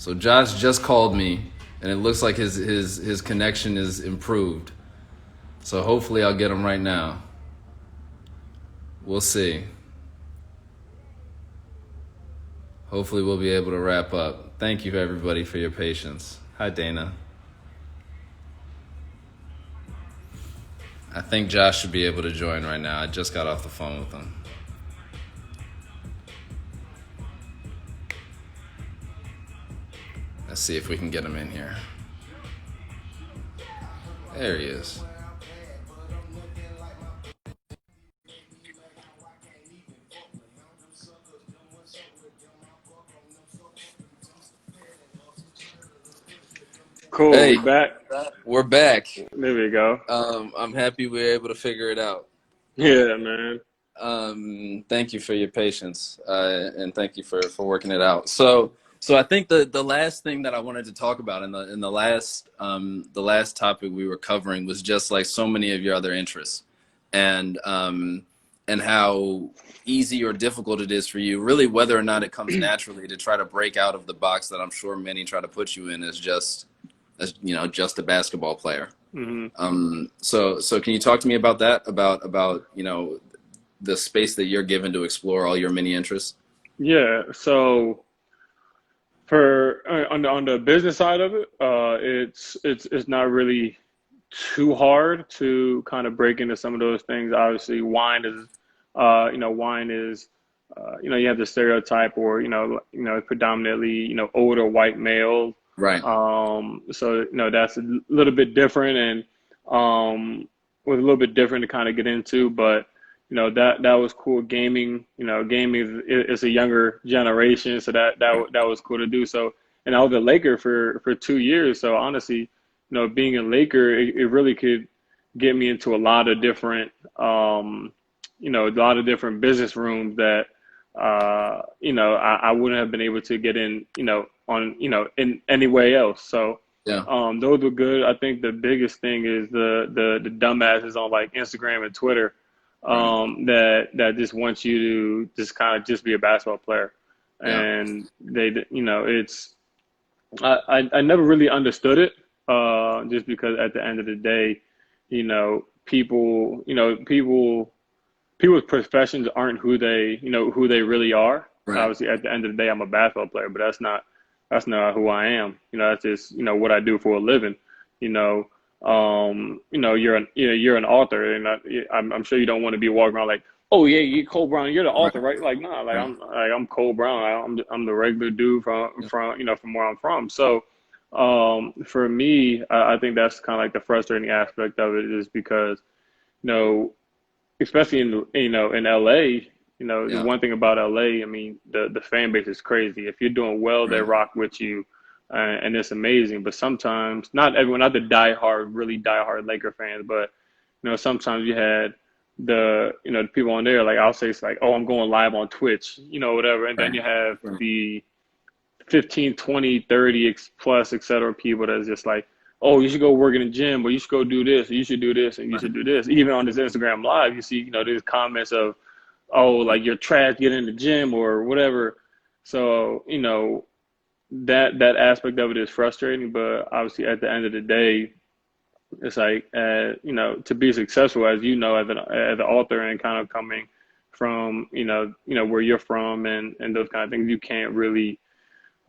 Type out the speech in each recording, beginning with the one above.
So Josh just called me, and it looks like his connection is improved. So hopefully I'll get him right now. We'll see. Hopefully we'll be able to wrap up. Thank you everybody for your patience. Hi Dana. I think Josh should be able to join right now. I just got off the phone with him. Let's see if we can get him in here. There he is. Cool, Hey, we back. we're back. There we go. I'm happy we were able to figure it out. Yeah, man. Thank you for your patience, and thank you for working it out. So I think the last thing that I wanted to talk about in the last topic we were covering was just like so many of your other interests, and how easy or difficult it is for you, really, whether or not it comes naturally to try to break out of the box that I'm sure many try to put you in as just a basketball player. So can you talk to me about that, about the space that you're given to explore all your many interests? Yeah. So for on the business side of it, it's not really too hard to kind of break into some of those things. Obviously, wine is, you have the stereotype, or predominantly older white male. Right. So that's a little bit different, and was a little bit different to kind of get into, but that was cool. Gaming is a younger generation, so that was cool to do. So, and I was a Laker for 2 years. So honestly, being a Laker, it really could get me into a lot of different, a lot of different business rooms that, I wouldn't have been able to get in, in any way else. So, Yeah. those were good. I think the biggest thing is the dumbasses on like Instagram and Twitter, Right. that just wants you to just kind of just be a basketball player. Yeah. And it's, I never really understood it, just because at the end of the day, people's professions aren't who they really are. Right. Obviously, at the end of the day, I'm a basketball player, but that's not who I am. That's just what I do for a living. You're an author, and I'm sure you don't want to be walking around like, oh yeah, you Cole Brown, you're the Right. author, right? Like, nah, like Right. I'm Cole Brown. I'm the regular dude from where I'm from. So, for me, I think that's kind of like the frustrating aspect of it, is because you know especially in LA. The Yeah. one thing about LA, I mean, the fan base is crazy. If you're doing well, they Right. rock with you, and it's amazing. But sometimes, not everyone, not the really diehard Laker fans, but sometimes you had the people on there, like I'll say it's like, oh, I'm going live on Twitch, whatever, and then Right. you have Right. the 15, 20, 30 plus, et cetera, people that's just like, oh, you should go work in the gym, or you should go do this, or you should do this, and you Right. should do this. Even on this Instagram live, you see, these comments of, oh, like you're trash, get in the gym or whatever. So, that aspect of it is frustrating, but obviously at the end of the day, it's like, to be successful, as as an author, and kind of coming from, where you're from, and those kind of things, you can't really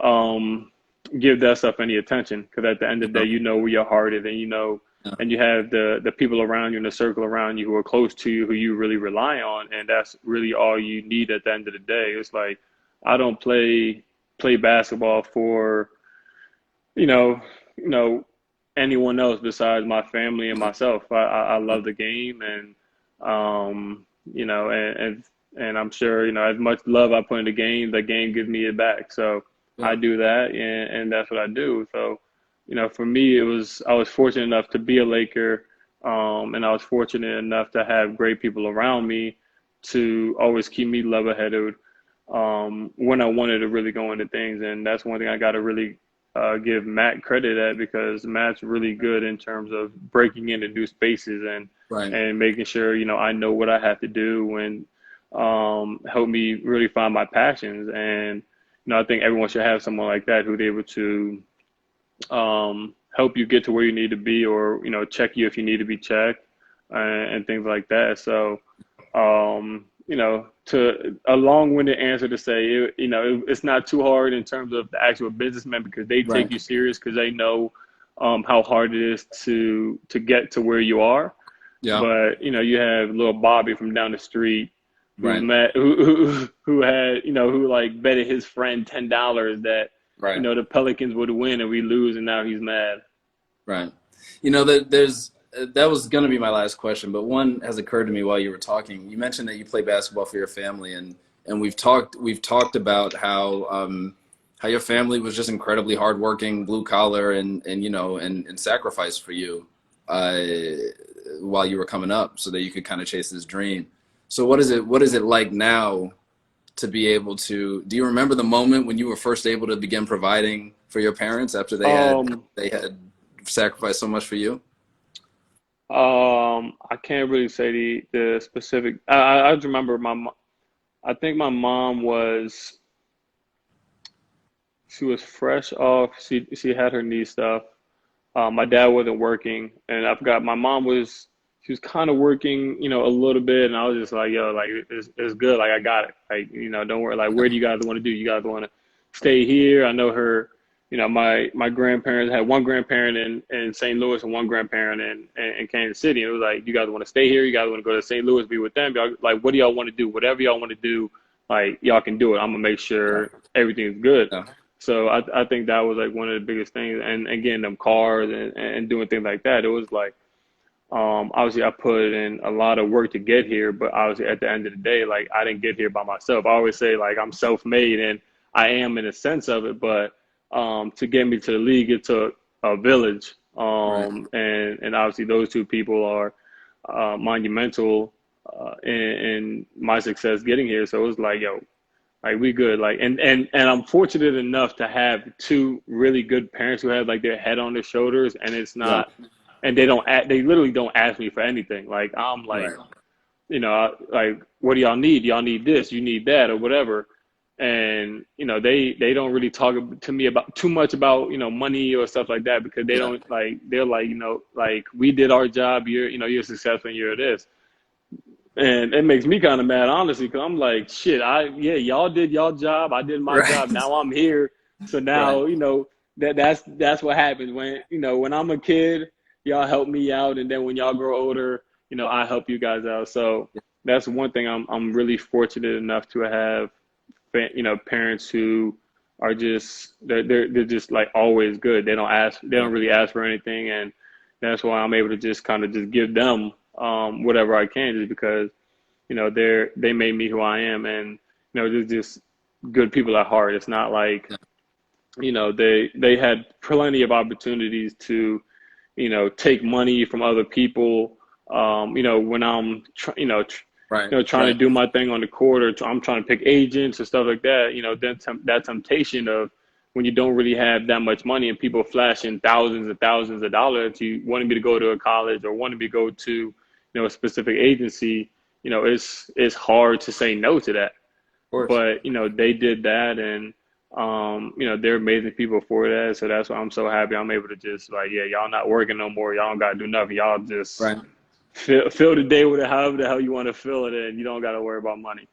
um, give that stuff any attention, because at the end of the Yeah. day, where your heart is, and Yeah. and you have the people around you, and the circle around you, who are close to you, who you really rely on, and that's really all you need at the end of the day. It's like, I don't play basketball for you know you know anyone else besides my family and myself. I love the game, and and I'm sure, as much love I put in the game gives me it back. So Yeah. I do that, and that's what I do. So, for me, I was fortunate enough to be a Laker, and I was fortunate enough to have great people around me to always keep me level-headed, when I wanted to really go into things. And that's one thing I got to really give Matt credit at, because Matt's really good in terms of breaking into new spaces, Right. and making sure, I know what I have to do, and help me really find my passions. And, I think everyone should have someone like that who's able to help you get to where you need to be, or check you if you need to be checked, and things like that. So, to a long-winded answer to say, it's not too hard in terms of the actual businessmen, because they take Right. you serious, because they know how hard it is to get to where you are. Yeah. But you have little Bobby from down the street who's Right. met, who had who like betted his friend $10 that Right. the Pelicans would win and we lose, and now he's mad. Right. That was going to be my last question, but one has occurred to me while you were talking. You mentioned that you play basketball for your family, and we've talked about how your family was just incredibly hardworking, blue collar, and sacrificed for you while you were coming up, so that you could kind of chase this dream. So what is it like now to be able to? Do you remember the moment when you were first able to begin providing for your parents after they had sacrificed so much for you? I can't really say the specific. I just remember I think my mom she was fresh off. She had her knee stuff. My dad wasn't working, and I forgot my mom she was kind of working, a little bit, and I was just like, yo, like it's good, like I got it, like don't worry, like where do you guys want to do? You guys want to stay here? I know her. My grandparents had one grandparent in St. Louis and one grandparent in Kansas City. And it was like, you guys want to stay here? You guys want to go to St. Louis, be with them? Y'all, like, what do y'all want to do? Whatever y'all want to do, like, y'all can do it. I'm going to make sure everything's good. Yeah. So I think that was like one of the biggest things. And again, them cars and doing things like that. It was like, obviously I put in a lot of work to get here, but obviously at the end of the day, like I didn't get here by myself. I always say like I'm self-made, and I am in a sense of it, but to get me to the league, it took a village. Right. And obviously those two people are monumental in my success getting here. So it was like, yo, like we good. Like and I'm fortunate enough to have two really good parents who have like their head on their shoulders, and it's Yeah. not, and they literally don't ask me for anything. Like I'm like, Right. like what do y'all need? Y'all need this, you need that, or whatever. And they don't really talk to me about too much about money or stuff like that, because they Yeah. don't like, they're like, like we did our job, you're successful and you're this. And it makes me kind of mad, honestly, because I'm like, shit, y'all did y'all job, I did my job, Right. now I'm here. So Right. now that's what happens when when I'm a kid, y'all help me out, and then when y'all grow older, I help you guys out. So that's one thing I'm really fortunate enough to have, parents who are just they're just like always good. They Yeah. don't really ask for anything, and that's why I'm able to just kind of just give them whatever I can, just because they made me who I am, and they're just good people at heart. It's not like they had plenty of opportunities to take money from other people. When I'm Right. trying to Right. do my thing on the court, or I'm trying to pick agents and stuff like that. Then that temptation of when you don't really have that much money and people flashing thousands and thousands of dollars, you wanted me to go to a college or wanted me to go to a specific agency. It's hard to say no to that. Of course. But they did that, and they're amazing people for that. So that's why I'm so happy I'm able to just like, yeah, y'all not working no more. Y'all don't got to do nothing. Y'all just Right. fill the day with it however the hell you want to fill it, and you don't got to worry about money.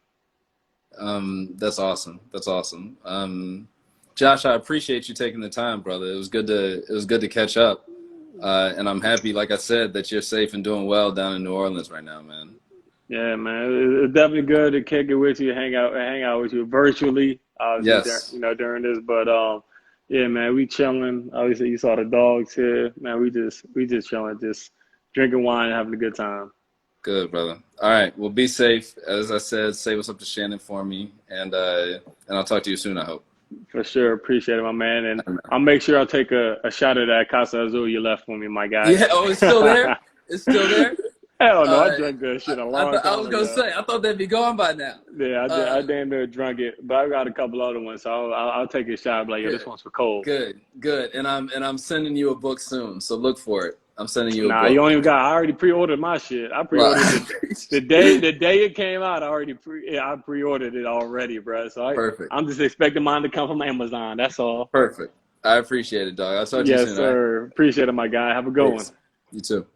That's awesome. That's awesome. Josh, I appreciate you taking the time, brother. It was good to catch up. And I'm happy, like I said, that you're safe and doing well down in New Orleans right now, man. Yeah, man, it's definitely good to kick it with you, hang out with you virtually, obviously, Yes. during this. But yeah, man, we chilling. Obviously, you saw the dogs here, man. We just chilling, just drinking wine, and having a good time. Good, brother. All right. Well, be safe. As I said, say what's up to Shannon for me, and I'll talk to you soon, I hope. For sure, appreciate it, my man. And I'll make sure I'll take a shot of that Casa Azul you left for me, my guy. Yeah. Oh, it's still there. It's still there. Hell no, I Uh, drank that shit a I long I time was gonna ago. say I thought they'd be gone by now. Yeah, I damn near drunk it, but I got a couple other ones, so I'll take a shot. Like, yo, this Good. one's for Cole. Good. Good. And I'm sending you a book soon, so look for it. I'm sending you a Nah, you book. don't even got. I already pre-ordered my shit. I Well, pre-ordered the day it came out. I pre-ordered it already, bro. So perfect. I'm just expecting mine to come from Amazon. That's all. Perfect. I appreciate it, dog. I'll talk to you Yes, soon, all right? sir. Appreciate it, my guy. Have a good one. Peace. You too.